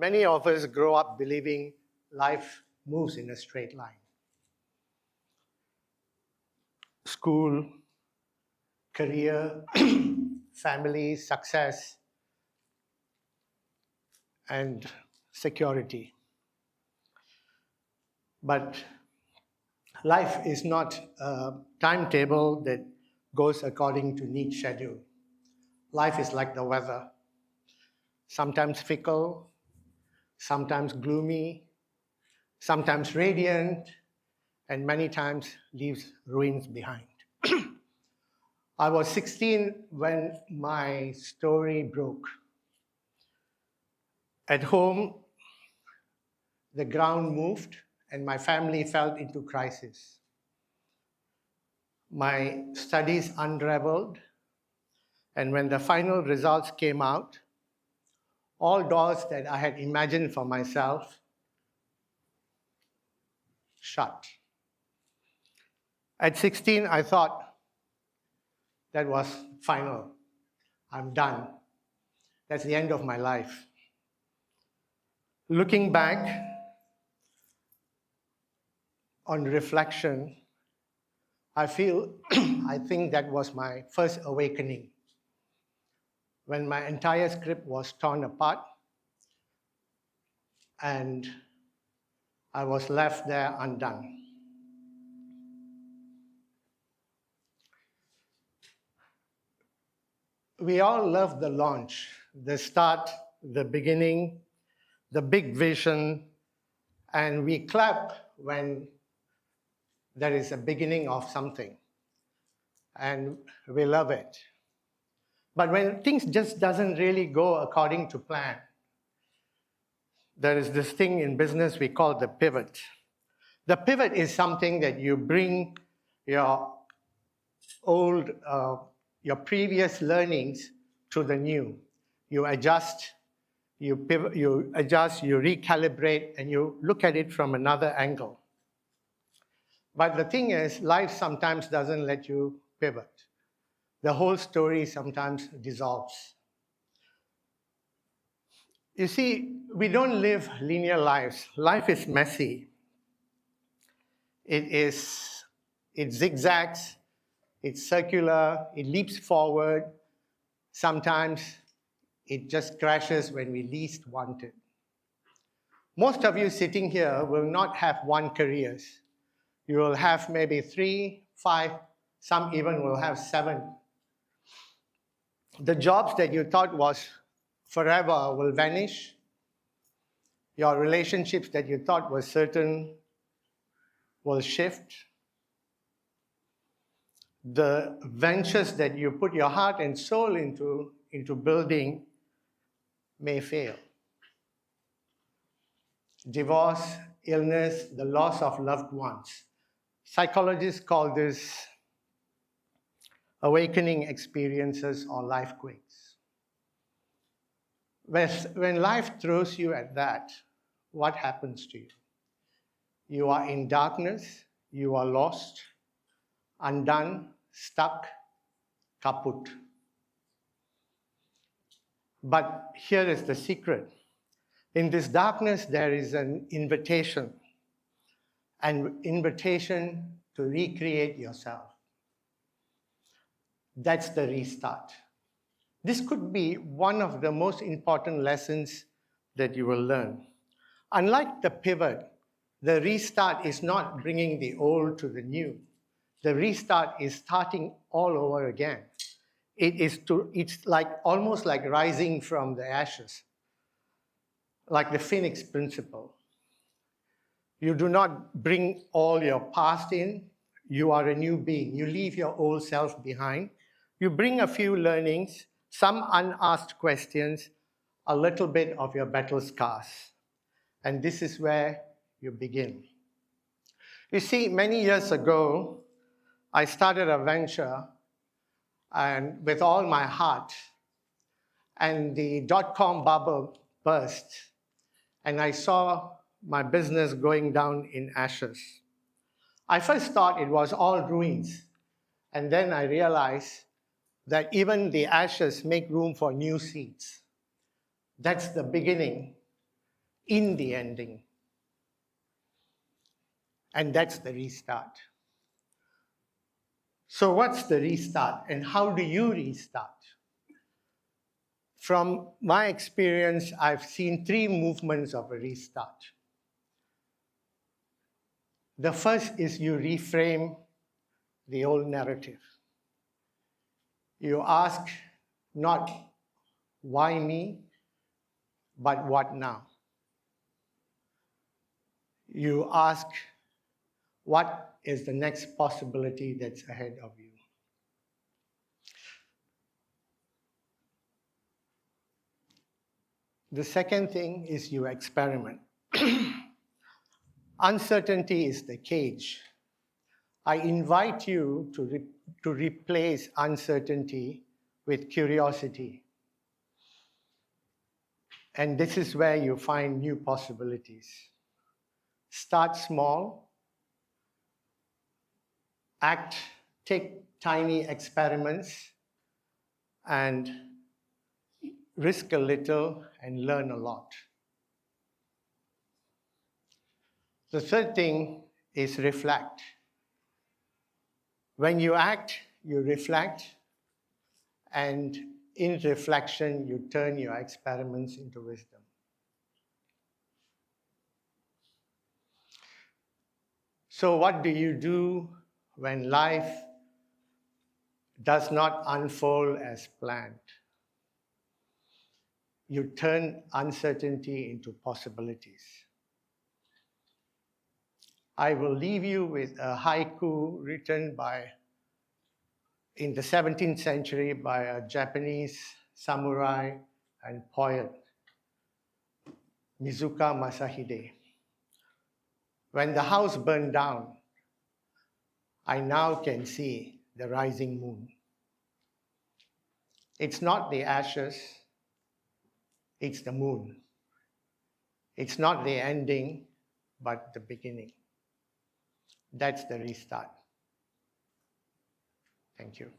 Many of us grow up believing life moves in a straight line. School, career, family, success, and security. But life is not a timetable that goes according to neat schedule. Life is like the weather, sometimes fickle, sometimes gloomy, sometimes radiant, and many times leaves ruins behind. I was 16 when my story broke. At home, the ground moved and my family fell into crisis. My studies unraveled, and when the final results came out, all doors that I had imagined for myself shut. At 16, I thought that was final. I'm done. That's the end of my life. Looking back on reflection, I think that was my first awakening. When my entire script was torn apart and I was left there undone. We all love the launch, the start, the beginning, the big vision, and we clap when there is a beginning of something, and we love it. But when things just doesn't really go according to plan, there is this thing in business we call the pivot. The pivot is something that you bring your previous learnings to the new. You adjust, you pivot, you adjust, you recalibrate, and you look at it from another angle. But the thing is, life sometimes doesn't let you pivot. The whole story sometimes dissolves. You see, we don't live linear lives. Life is messy. It zigzags, it's circular, it leaps forward. Sometimes it just crashes when we least want it. Most of you sitting here will not have one career. You will have maybe 3, 5, some even will have 7. The jobs that you thought was forever will vanish. Your relationships that you thought were certain will shift. The ventures that you put your heart and soul into building may fail. Divorce, illness, the loss of loved ones. Psychologists call this awakening experiences or life quakes. When life throws you at that, what happens to you? You are in darkness, you are lost, undone, stuck, kaput. But here is the secret. In this darkness, there is an invitation to recreate yourself. That's the restart. This could be one of the most important lessons that you will learn. Unlike the pivot, the restart is not bringing the old to the new. The restart is starting all over again. It's almost like rising from the ashes, like the Phoenix principle. You do not bring all your past in. You are a new being. You leave your old self behind. You bring a few learnings, some unasked questions, a little bit of your battle scars. And this is where you begin. You see, many years ago, I started a venture and with all my heart, and the dot-com bubble burst, and I saw my business going down in ashes. I first thought it was all ruins, and then I realized that even the ashes make room for new seeds. That's the beginning in the ending. And that's the restart. So what's the restart and how do you restart? From my experience, I've seen 3 movements of a restart. The first is you reframe the old narrative. You ask not why me, but what now? You ask what is the next possibility that's ahead of you? The second thing is you experiment. Uncertainty is the cage. I invite you to replace uncertainty with curiosity. And this is where you find new possibilities. Start small, take tiny experiments, and risk a little and learn a lot. The third thing is reflect. When you act, you reflect, and in reflection, you turn your experiments into wisdom. So what do you do when life does not unfold as planned? You turn uncertainty into possibilities. I will leave you with a haiku written in the 17th century by a Japanese samurai and poet, Mizuka Masahide. When the house burned down, I now can see the rising moon. It's not the ashes, it's the moon. It's not the ending, but the beginning. That's the restart. Thank you.